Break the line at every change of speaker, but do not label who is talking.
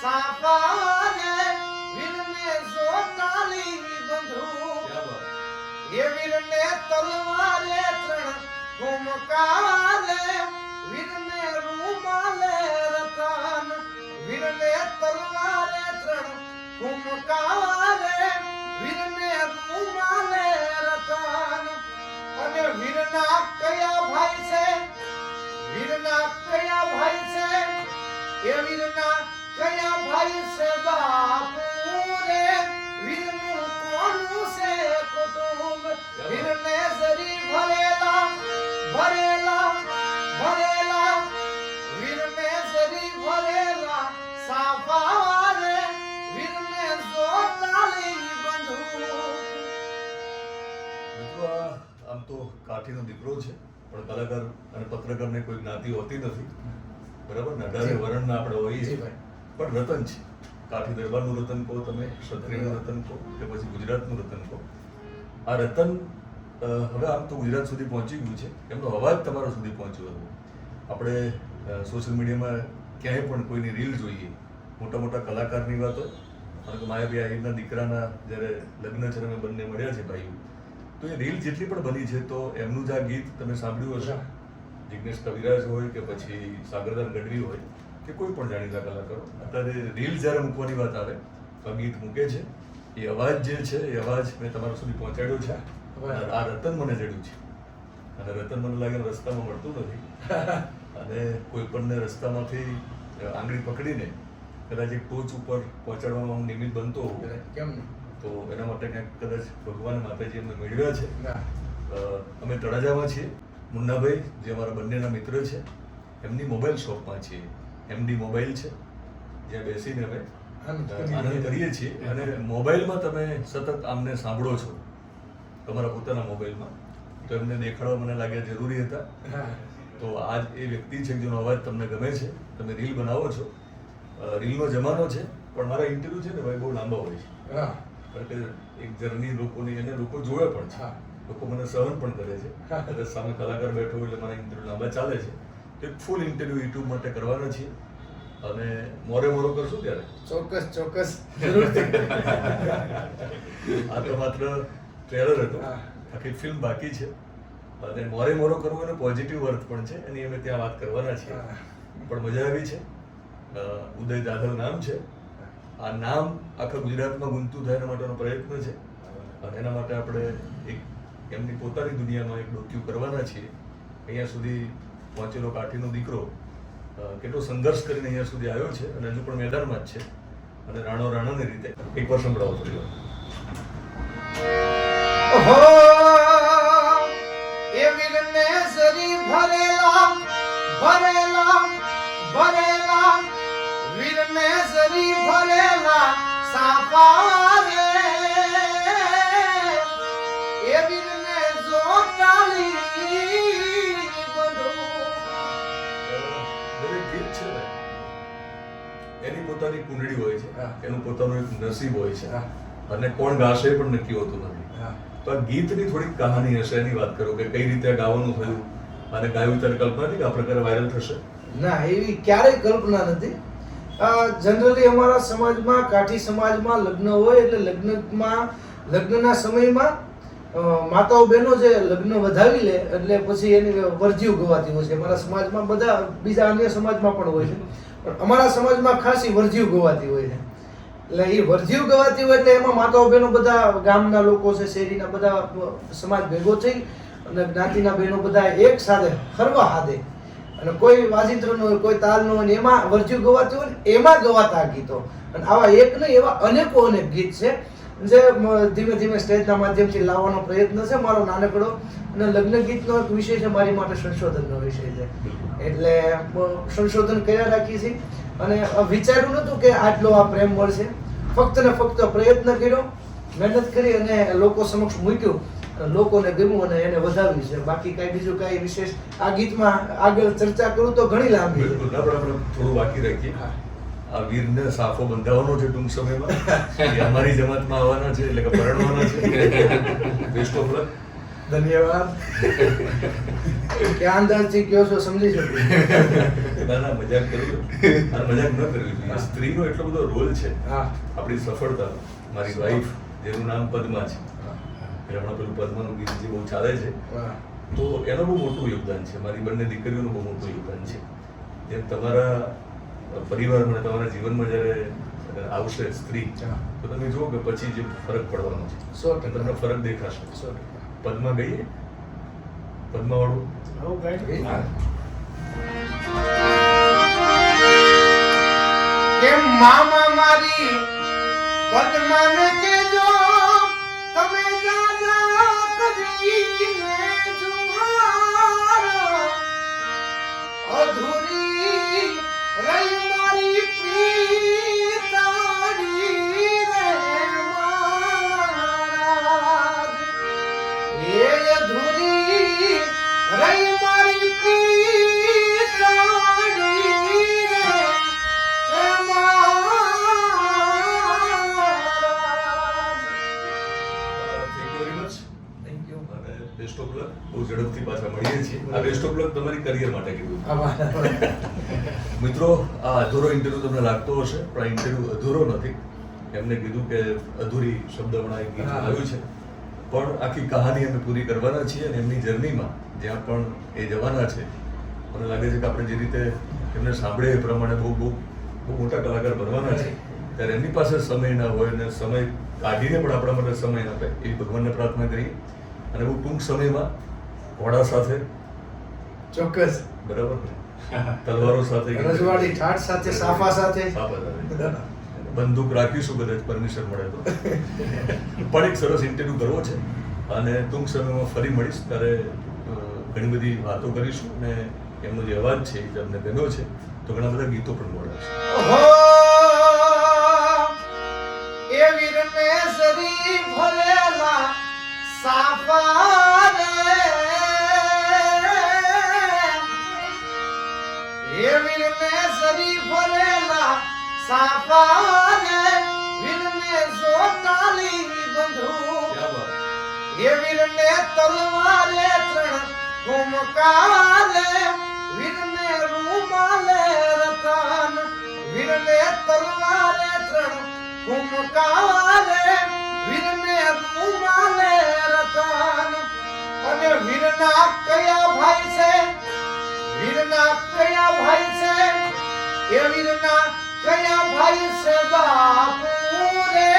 સાપાને વીરને જોતાલી બંધુ એ વીરને તલવારે ત્રણ કુમકારે વીરને રૂમાલે રતન વીરને તલવારે ત્રણ કુમકારે વીરને રૂમાલે રતન અને વીરના કયા ભાઈ છે વીરના કયા ભાઈ છે એ વીરના કયા ભાઈ છે બાપુ રે વીરનું કોનું છે કુટુંબ વીરને જરી ભરેલા ભરેલા ભરેલા વીરને જરી ભરેલા સાપારે વીરને જોતાલી બંધુ.
મિત્રો આમ તો કાઠીનો દીકરો છે પણ કલાકાર અને પત્રકારને કોઈ જ્ઞાતિ હોતી નથી, બરાબર ને? 18 વર્ણના આપણે હોઈએ પણ રતન છે. કાઠી દરબારનું રતન કહો તમે, ક્ષત્રિયનું રતન કહો કે પછી ગુજરાતનું રતન કહો, આ રતન હવે આમ તો ગુજરાત સુધી પહોંચી ગયું છે. એમનો અવાજ તમારા સુધી પહોંચ્યો હતો. આપણે સોશિયલ મીડિયામાં ક્યાંય પણ કોઈની રીલ જોઈએ, મોટા મોટા કલાકારની વાત હોય, અને કે માયાભાઈ આહિરના દીકરાના જ્યારે લગ્ન છે અમે બંને મળ્યા છે ભાઈઓ, તો એ રીલ જેટલી પણ બની છે તો એમનું જ આ ગીત તમે સાંભળ્યું હશે. જિગ્નેશ કવિરાજ હોય કે પછી સાગરદાન ગઢવી હોય કે કોઈ પણ જાણીતા કલાકારો, અત્યારે રીલ જ્યારે મૂકવાની વાત આવે તો આ ગીત મૂકે છે. એ અવાજ જે છે એ અવાજ મેં તમારા સુધી પહોંચાડ્યો છે. આ રતન મને જડ્યું છે અને રતન મને લાગે રસ્તામાં મળતું નથી અને કોઈ પણને રસ્તામાંથી આંગળી પકડીને કદાચ એક ટોચ ઉપર પહોંચાડવામાં હું નિમિત્ત બનતો હોઉં
કેમ
તો એના માટે કંઈક કદાચ ભગવાન માતાજી એમને મેળવ્યા છે. અમે તળાજામાં છીએ. મુન્નાભાઈ જે અમારા બંનેના મિત્ર છે એમની મોબાઈલ શોપમાં છીએ. એમડી મોબાઈલ છે, જ્યાં બેસીને અમે આનંદ કરીએ છીએ. અને મોબાઈલમાં તમે સતત આમને સાંભળો છો તમારા પોતાના મોબાઈલમાં, તો એમને દેખાડવા મને લાગ્યા જરૂરી હતા. તો આજ એ વ્યક્તિ છે જેનો અવાજ તમને ગમે છે, તમે રીલ બનાવો છો. રીલનો જમાનો છે પણ મારા ઇન્ટરવ્યુ છે ને ભાઈ બહુ લાંબા હોય છે, કારણ કે એક જર્ની લોકોની એને લોકો જોવે પણ છે, લોકો મને સહન પણ કરે છે. કદાચ સામે કલાકાર બેઠો હોય એટલે મારા ઇન્ટરવ્યુ લાંબા ચાલે છે. તો એક ફૂલ ઇન્ટરવ્યુ યુટ્યુબ માટે કરવાના છીએ અને મોરે મોરો કરશું ત્યારે
ચોક્કસ ચોક્કસ જરૂરથી.
આ તો માત્ર ટ્રેલર હતું, આખી ફિલ્મ બાકી છે અને મોરે મોરો કરવું એનો પોઝિટિવ અર્થ પણ છે, એની અમે ત્યાં વાત કરવાના છીએ. પણ મજા આવી છે. ઉદય દાદલ નામ છે. આ નામ આખા ગુજરાતમાં ગુંજતું થાય એના માટેનો પ્રયત્ન છે અને એના માટે આપણે એક એમની પોતાની દુનિયામાં એક ડોક્યુ કરવાના છીએ. અહીંયા સુધી પહોંચેલો કાઠીનો દીકરો કેટલો સંઘર્ષ કરીને અહીંયા સુધી આવ્યો છે અને હજુ પણ મેદાનમાં જ છે અને રાણો રાણાની રીતે એકવાર સંભળાવો થોડી વાર.
ઓહો એ વીરને સરી ભરેલા ભરેલા ભરેલા વીરને સરી ભરેલા સાપારે એ વીરને જોતાલી બંધુ.
દરેક ગીત છે ને એની પોતાની કુંડળી હોય છે, એનું પોતાનું એક નસીબ હોય છે અને કોણ ગાશે એ પણ નક્કી હોતું નથી. તો આ ગીતની થોડીક કહાની હશે, એની વાત કરો કે કઈ રીતે ગાવાનું થયું અને ગાયું ત્યારે કલ્પના હતી કે આ પ્રકારે વાયરલ થશે?
ના, એવી ક્યારેય કલ્પના નથી. જનરલી અમારા સમાજમાં, કાઠી સમાજમાં લગ્ન હોય એટલે લગ્નના સમયમાં માતાઓ બહેનો જે લગ્ન વધાવી લે એટલે પછી એની વર્જીઓ ગવાતી હોય છે. અમારા સમાજમાં, બધા બીજા અન્ય સમાજમાં પણ હોય છે, પણ અમારા સમાજમાં ખાસ ઈ વર્જીઓ ગવાતી હોય છે. એટલે એ વર્જીઓ ગવાતી હોય એટલે એમાં માતાઓ બહેનો બધા ગામના લોકો છે, શેરીના બધા સમાજ ભેગો થઈ અને જ્ઞાતિના બહેનો બધા એક સાથે હરવા હાથે અને કોઈ વાજિંત્રનો હોય, કોઈ તાલનો હોય, એમાં વર્જીઓ ગવાતી હોય ને એમાં ગવાતા ગીતો. અને આવા એક નહીં, એવા અનેકો અનેક ગીત છે જે ધીમે ધીમે સ્ટેજના માધ્યમથી લાવવાનો પ્રયત્ન છે મારો નાનકડો. અને લગ્ન ગીતનો એક વિષય છે મારી માટે, સંશોધનનો વિષય છે. એટલે સંશોધન કર્યા રાખી છે અને વિચાર્યું નહોતું કે આટલો આ પ્રેમ મળશે. ફક્ત ને ફક્ત પ્રયત્ન કર્યો, મહેનત કરી અને લોકો સમક્ષ મૂક્યું, લોકોને ગમ્યું અને એને વધાવ્યું છે. બાકી કઈ બીજું કઈ વિશેષ આ ગીતમાં આગળ ચર્ચા કરું તો ઘણી લાંબી છે.
આપણે થોડું બાકી રાખીએ. આ વીરને સાફો બંધાવવાનો છે ટૂંક સમયમાં, અમારી જમાતમાં આવવાના છે એટલે કે પરણવાના છે. Best of luck.
ધન્યવાદ. ક્યાં અંદાજથી કયો છો સમજી શકું.
ના ના, મજાક કરું છું. આ મજાક ન કરવી જોઈએ. સ્ત્રીનો એટલો બધો રોલ છે
હા
આપણી સફળતા. મારી વાઈફ જેનું નામ પદ્મા છે, એટલે હમણાં પેલું પદ્માનું ગીત જે બહુ ચાલે છે,
વાહ.
તો એનું બહુ મોટું યોગદાન છે. મારી બંને દીકરીઓનું બહુ મોટું યોગદાન છે. જેમ તમારા પરિવારમાં અને તમારા જીવનમાં જ્યારે આવશે સ્ત્રી,
હા.
તો તમે જુઓ કે પછી જે ફરક પડવાનો છે
100%.
તમને ફરક દેખાશે.
100%.
પદ્મા ગઈએ, પદ્મા વાળું.
આવું ગાય.
હા.
કે મામા મારી પદ્માને કેજો તમે દાદા કરીને જુહાર અધૂરી રહી મારી પ્રીતાડી રે મહારાજ એ અધૂરી રહી મારી પ્રીતાડી રે
Thank you very much. અને best of luck. બહુ ઝડપથી પાછા મળીએ છીએ. આ best of luck તમારી career માટે કીધું. મિત્રો, આ અધૂરો ઇન્ટરવ્યુ તમને લાગતો હશે, પણ આ ઇન્ટરવ્યુ અધૂરો નથી. એમને કીધું કે અધૂરી શબ્દ હમણાં એક ગીત આવ્યું છે, પણ આખી કહાની અમે પૂરી કરવાના છીએ અને એમની જર્નીમાં જ્યાં પણ એ જવાના છે, મને લાગે છે કે આપણે જે રીતે એમને સાંભળીએ એ પ્રમાણે બહુ બહુ બહુ મોટા કલાકાર બનવાના છે. ત્યારે એમની પાસે સમય ના હોય અને સમય કાઢીને પણ આપણા માટે સમય આપે એવી ભગવાનને પ્રાર્થના કરીએ. અને બહુ ટૂંક સમયમાં ઘોડા સાથે,
ચોક્કસ
બરાબર ને, તલવારો સાથે,
રજવાડી ઠાઠ સાથે સાફા સાથે
સાપા સાથે, બંદૂક રાખીશું કદાચ પરમિશન મળે તો. પણ એક સરસ ઇન્ટરવ્યુ કરવો છે અને ટૂંક સમયમાં ફરી મળીશ ત્યારે ઘણી બધી વાતો કરીશું અને એમનો જે અવાજ છે એ તમને ગમ્યો છે તો ઘણા બધા ગીતો પણ મળશે.
ઓહો એ વીરને સરી ભરેલા સાફા રે એ વીરને સરી ભરેલા સાફા રે વીરને જોતાલી બંધૂક
ક્યાં વાત.
એ વીરને તલવારે ત્રણ ઘુમકારે વીરને રૂમાલે રતન વીરને તલવારે ત્રણ ઘુમકારે વીરને રૂમાલે રતન અને વીરના કયા ભાઈ છે વીરના કયા ભાઈ છે એ વીરના કયા ભાઈ છે બાપુ રે